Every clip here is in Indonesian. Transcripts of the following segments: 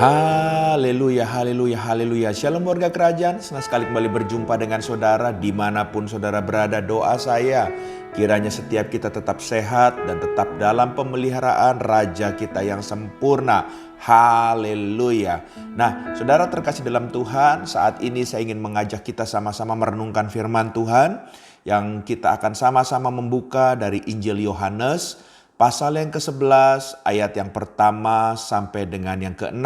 Haleluya, haleluya, haleluya. Shalom warga kerajaan, senang sekali kembali berjumpa dengan saudara dimanapun saudara berada. Doa saya, kiranya setiap kita tetap sehat dan tetap dalam pemeliharaan Raja kita yang sempurna. Haleluya. Nah, saudara terkasih dalam Tuhan, saat ini saya ingin mengajak kita sama-sama merenungkan firman Tuhan yang kita akan sama-sama membuka dari Injil Yohanes pasal yang ke-11 ayat yang pertama sampai dengan yang ke-6.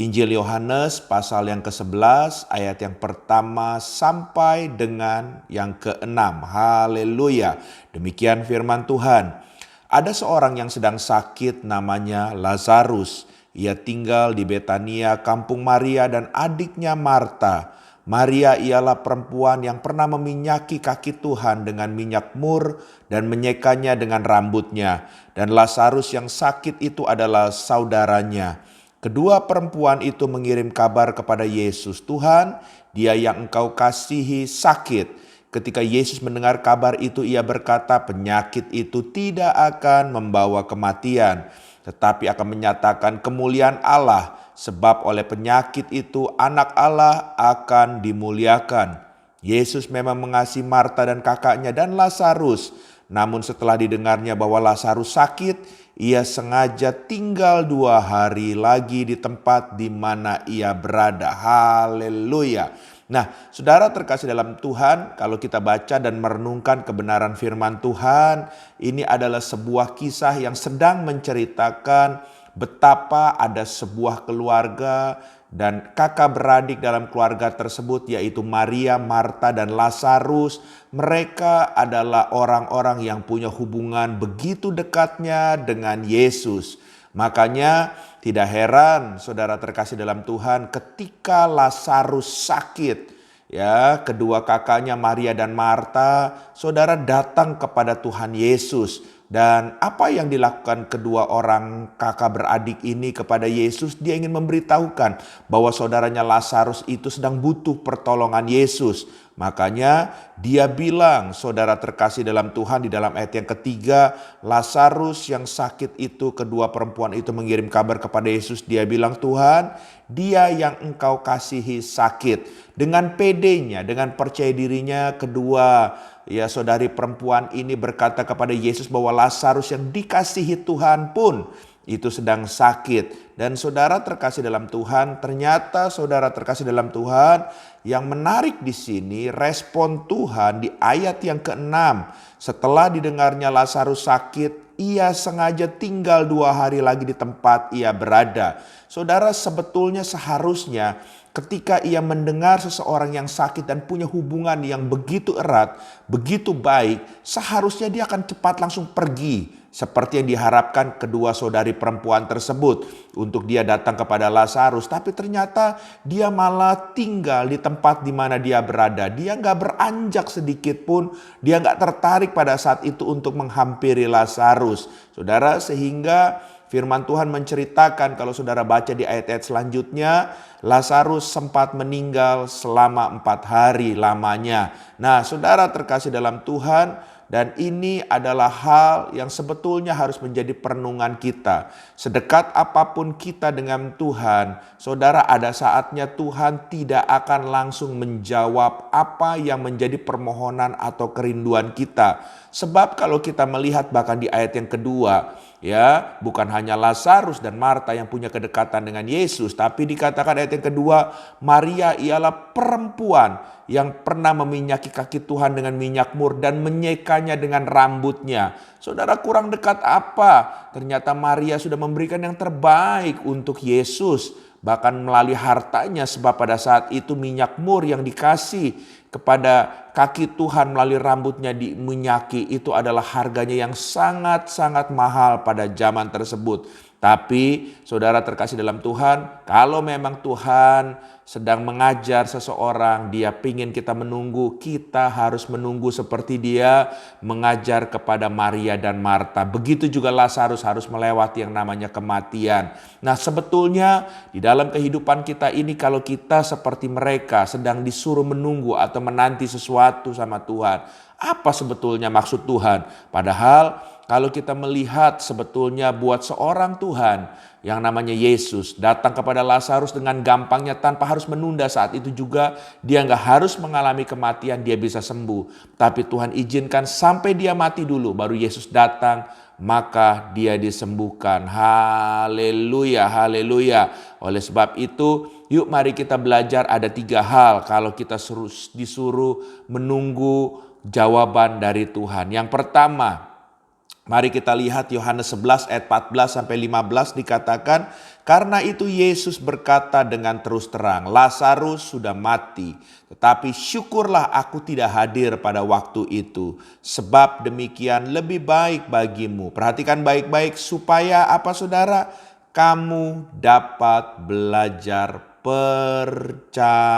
Injil Yohanes pasal yang ke-11 ayat yang pertama sampai dengan yang ke-6. Haleluya. Demikian firman Tuhan. Ada seorang yang sedang sakit namanya Lazarus. Ia tinggal di Betania, kampung Maria dan adiknya Marta. Maria ialah perempuan yang pernah meminyaki kaki Tuhan dengan minyak mur dan menyekanya dengan rambutnya. Dan Lazarus yang sakit itu adalah saudaranya. Kedua perempuan itu mengirim kabar kepada Yesus, "Tuhan, dia yang engkau kasihi sakit." Ketika Yesus mendengar kabar itu, ia berkata, "Penyakit itu tidak akan membawa kematian, tetapi akan menyatakan kemuliaan Allah. Sebab oleh penyakit itu anak Allah akan dimuliakan." Yesus memang mengasihi Marta dan kakaknya dan Lazarus. Namun setelah didengarnya bahwa Lazarus sakit, ia sengaja tinggal 2 hari lagi di tempat di mana ia berada. Haleluya. Nah, saudara terkasih dalam Tuhan, kalau kita baca dan merenungkan kebenaran firman Tuhan, ini adalah sebuah kisah yang sedang menceritakan betapa ada sebuah keluarga dan kakak beradik dalam keluarga tersebut, yaitu Maria, Marta, dan Lazarus. Mereka adalah orang-orang yang punya hubungan begitu dekatnya dengan Yesus. Makanya tidak heran saudara terkasih dalam Tuhan, ketika Lazarus sakit, ya, kedua kakaknya Maria dan Marta, saudara datang kepada Tuhan Yesus. Dan apa yang dilakukan kedua orang kakak beradik ini kepada Yesus? Dia ingin memberitahukan bahwa saudaranya Lazarus itu sedang butuh pertolongan Yesus. Makanya dia bilang, saudara terkasih dalam Tuhan, di dalam ayat yang ketiga, Lazarus yang sakit itu, kedua perempuan itu mengirim kabar kepada Yesus. Dia bilang, "Tuhan, dia yang engkau kasihi sakit." Dengan pedenya, dengan percaya dirinya, kedua saudari perempuan ini berkata kepada Yesus bahwa Lazarus yang dikasihi Tuhan pun itu sedang sakit. Dan saudara terkasih dalam Tuhan, ternyata saudara terkasih dalam Tuhan, yang menarik di sini respon Tuhan di ayat yang ke-6. Setelah didengarnya Lazarus sakit, ia sengaja tinggal 2 hari lagi di tempat ia berada. Saudara, sebetulnya seharusnya ketika ia mendengar seseorang yang sakit dan punya hubungan yang begitu erat, begitu baik, seharusnya dia akan cepat langsung pergi. Seperti yang diharapkan kedua saudari perempuan tersebut untuk dia datang kepada Lazarus. Tapi ternyata dia malah tinggal di tempat di mana dia berada. Dia gak beranjak sedikit pun. Dia gak tertarik pada saat itu untuk menghampiri Lazarus. Saudara, sehingga firman Tuhan menceritakan, kalau saudara baca di ayat-ayat selanjutnya, Lazarus sempat meninggal selama 4 hari lamanya. Nah, saudara terkasih dalam Tuhan, dan ini adalah hal yang sebetulnya harus menjadi perenungan kita. Sedekat apapun kita dengan Tuhan, saudara, ada saatnya Tuhan tidak akan langsung menjawab apa yang menjadi permohonan atau kerinduan kita. Sebab kalau kita melihat bahkan di ayat yang kedua, ya, bukan hanya Lazarus dan Marta yang punya kedekatan dengan Yesus, tapi dikatakan ayat yang kedua, Maria ialah perempuan yang pernah meminyaki kaki Tuhan dengan minyak mur dan menyekanya dengan rambutnya. Saudara, kurang dekat apa? Ternyata Maria sudah memberikan yang terbaik untuk Yesus, bahkan melalui hartanya, sebab pada saat itu minyak mur yang dikasih kepada kaki Tuhan melalui rambutnya diminyaki itu adalah harganya yang sangat-sangat mahal pada zaman tersebut. Tapi saudara terkasih dalam Tuhan, kalau memang Tuhan sedang mengajar seseorang, dia pingin kita menunggu, kita harus menunggu seperti dia mengajar kepada Maria dan Marta. Begitu juga Lazarus harus melewati yang namanya kematian. Nah, sebetulnya di dalam kehidupan kita ini, kalau kita seperti mereka sedang disuruh menunggu atau menanti sesuatu sama Tuhan, apa sebetulnya maksud Tuhan? Padahal kalau kita melihat sebetulnya buat seorang Tuhan yang namanya Yesus datang kepada Lazarus dengan gampangnya tanpa harus menunda, saat itu juga dia nggak harus mengalami kematian, dia bisa sembuh. Tapi Tuhan izinkan sampai dia mati dulu baru Yesus datang, maka dia disembuhkan. Haleluya, haleluya. Oleh sebab itu, yuk mari kita belajar ada 3 hal kalau kita disuruh menunggu jawaban dari Tuhan. Yang pertama, mari kita lihat Yohanes 11 ayat 14 sampai 15 dikatakan, karena itu Yesus berkata dengan terus terang, Lazarus sudah mati, tetapi syukurlah aku tidak hadir pada waktu itu, sebab demikian lebih baik bagimu. Perhatikan baik-baik, supaya apa saudara? Kamu dapat belajar percaya.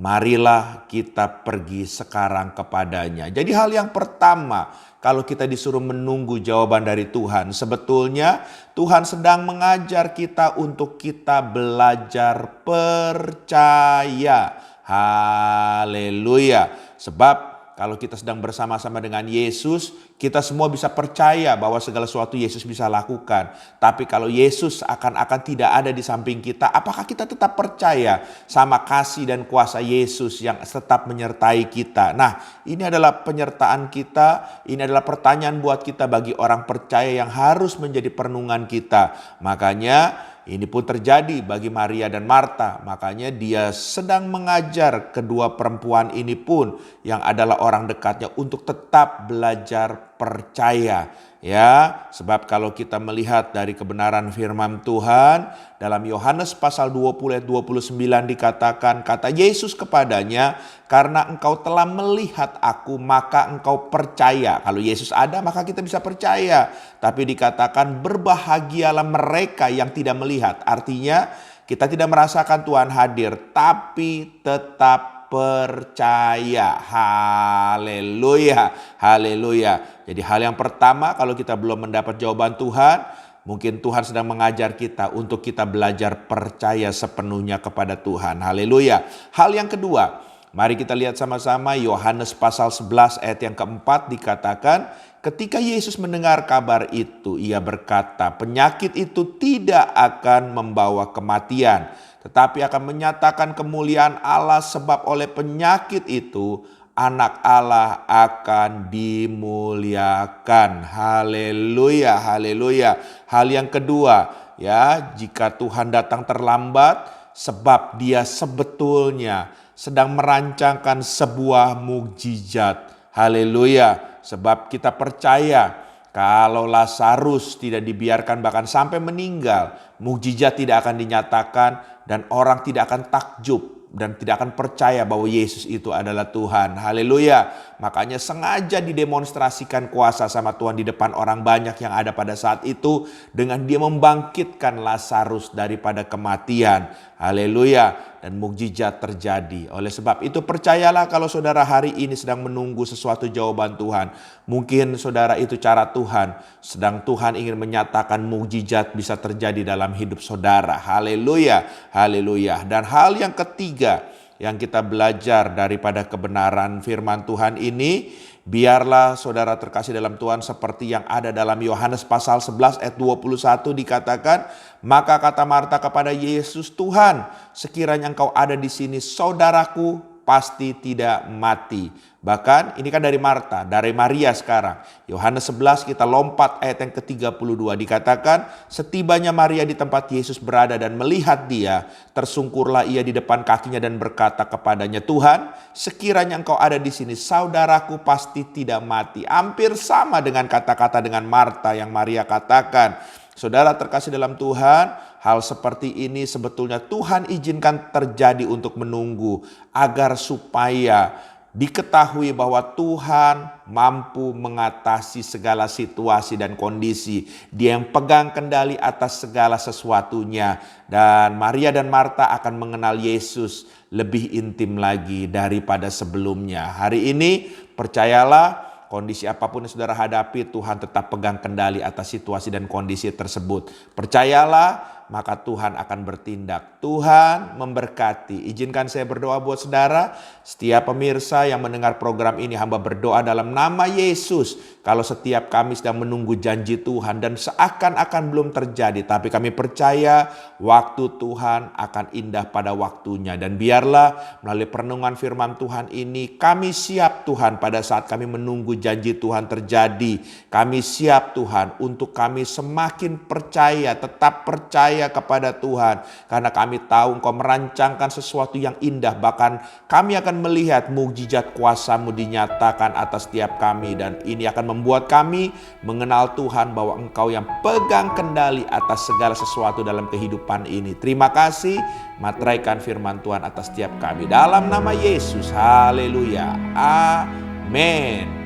Marilah kita pergi sekarang kepadanya. Jadi hal yang pertama, kalau kita disuruh menunggu jawaban dari Tuhan, sebetulnya Tuhan sedang mengajar kita untuk kita belajar percaya. Haleluya. Sebab kalau kita sedang bersama-sama dengan Yesus, kita semua bisa percaya bahwa segala sesuatu Yesus bisa lakukan. Tapi kalau Yesus akan tidak ada di samping kita, apakah kita tetap percaya sama kasih dan kuasa Yesus yang tetap menyertai kita? Nah, ini adalah penyertaan kita, ini adalah pertanyaan buat kita bagi orang percaya yang harus menjadi perenungan kita. Makanya ini pun terjadi bagi Maria dan Marta. Makanya dia sedang mengajar kedua perempuan ini pun yang adalah orang dekatnya untuk tetap belajar percaya. Ya, sebab kalau kita melihat dari kebenaran firman Tuhan dalam Yohanes pasal 20 ayat 29 dikatakan, kata Yesus kepadanya, karena engkau telah melihat aku maka engkau percaya. Kalau Yesus ada maka kita bisa percaya. Tapi dikatakan berbahagialah mereka yang tidak melihat. Artinya kita tidak merasakan Tuhan hadir tapi tetap percaya. Haleluya, haleluya. Jadi hal yang pertama, kalau kita belum mendapat jawaban Tuhan, mungkin Tuhan sedang mengajar kita untuk kita belajar percaya sepenuhnya kepada Tuhan. Haleluya. Hal yang kedua, mari kita lihat sama-sama Yohanes pasal 11 ayat yang keempat dikatakan, ketika Yesus mendengar kabar itu, ia berkata, penyakit itu tidak akan membawa kematian, tetapi akan menyatakan kemuliaan Allah, sebab oleh penyakit itu anak Allah akan dimuliakan. Haleluya, haleluya. Hal yang kedua, ya, jika Tuhan datang terlambat, sebab dia sebetulnya sedang merancangkan sebuah mukjizat. Haleluya, sebab kita percaya kalau Lazarus tidak dibiarkan bahkan sampai meninggal, mukjizat tidak akan dinyatakan dan orang tidak akan takjub dan tidak akan percaya bahwa Yesus itu adalah Tuhan. Haleluya. Makanya sengaja didemonstrasikan kuasa sama Tuhan di depan orang banyak yang ada pada saat itu dengan dia membangkitkan Lazarus daripada kematian. Haleluya. Dan mukjizat terjadi. Oleh sebab itu percayalah kalau saudara hari ini sedang menunggu sesuatu jawaban Tuhan. Mungkin saudara itu cara Tuhan. Sedang Tuhan ingin menyatakan mukjizat bisa terjadi dalam hidup saudara. Haleluya. Haleluya. Dan hal yang ketiga yang kita belajar daripada kebenaran firman Tuhan ini, biarlah saudara terkasih dalam Tuhan seperti yang ada dalam Yohanes pasal 11 ayat 21 dikatakan, maka kata Marta kepada Yesus, Tuhan, sekiranya engkau ada di sini, saudaraku pasti tidak mati. Bahkan ini kan dari Marta, dari Maria sekarang. Yohanes 11 kita lompat ayat yang ke-32 dikatakan, setibanya Maria di tempat Yesus berada dan melihat dia, tersungkurlah ia di depan kakinya dan berkata kepadanya, Tuhan, sekiranya engkau ada di sini, saudaraku pasti tidak mati. Hampir sama dengan kata-kata dengan Marta yang Maria katakan. Saudara terkasih dalam Tuhan, hal seperti ini sebetulnya Tuhan izinkan terjadi untuk menunggu agar supaya diketahui bahwa Tuhan mampu mengatasi segala situasi dan kondisi. Dia yang pegang kendali atas segala sesuatunya. Dan Maria dan Marta akan mengenal Yesus lebih intim lagi daripada sebelumnya. Hari ini percayalah, kondisi apapun yang saudara hadapi, Tuhan tetap pegang kendali atas situasi dan kondisi tersebut. Percayalah maka Tuhan akan bertindak. Tuhan memberkati. Izinkan saya berdoa buat saudara, setiap pemirsa yang mendengar program ini, hamba berdoa dalam nama Yesus. Kalau setiap kami sedang menunggu janji Tuhan dan seakan-akan belum terjadi, tapi kami percaya waktu Tuhan akan indah pada waktunya. Dan biarlah melalui perenungan firman Tuhan ini, kami siap Tuhan pada saat kami menunggu janji Tuhan terjadi. Kami siap Tuhan untuk kami semakin percaya, tetap percaya kepada Tuhan. Karena kami tahu Engkau merancangkan sesuatu yang indah. Bahkan kami akan melihat mukjizat kuasa-Mu dinyatakan atas setiap kami. Dan ini akan membuat kami mengenal Tuhan bahwa Engkau yang pegang kendali atas segala sesuatu dalam kehidupan ini. Terima kasih, materaikan firman Tuhan atas setiap kami. Dalam nama Yesus, haleluya, amin.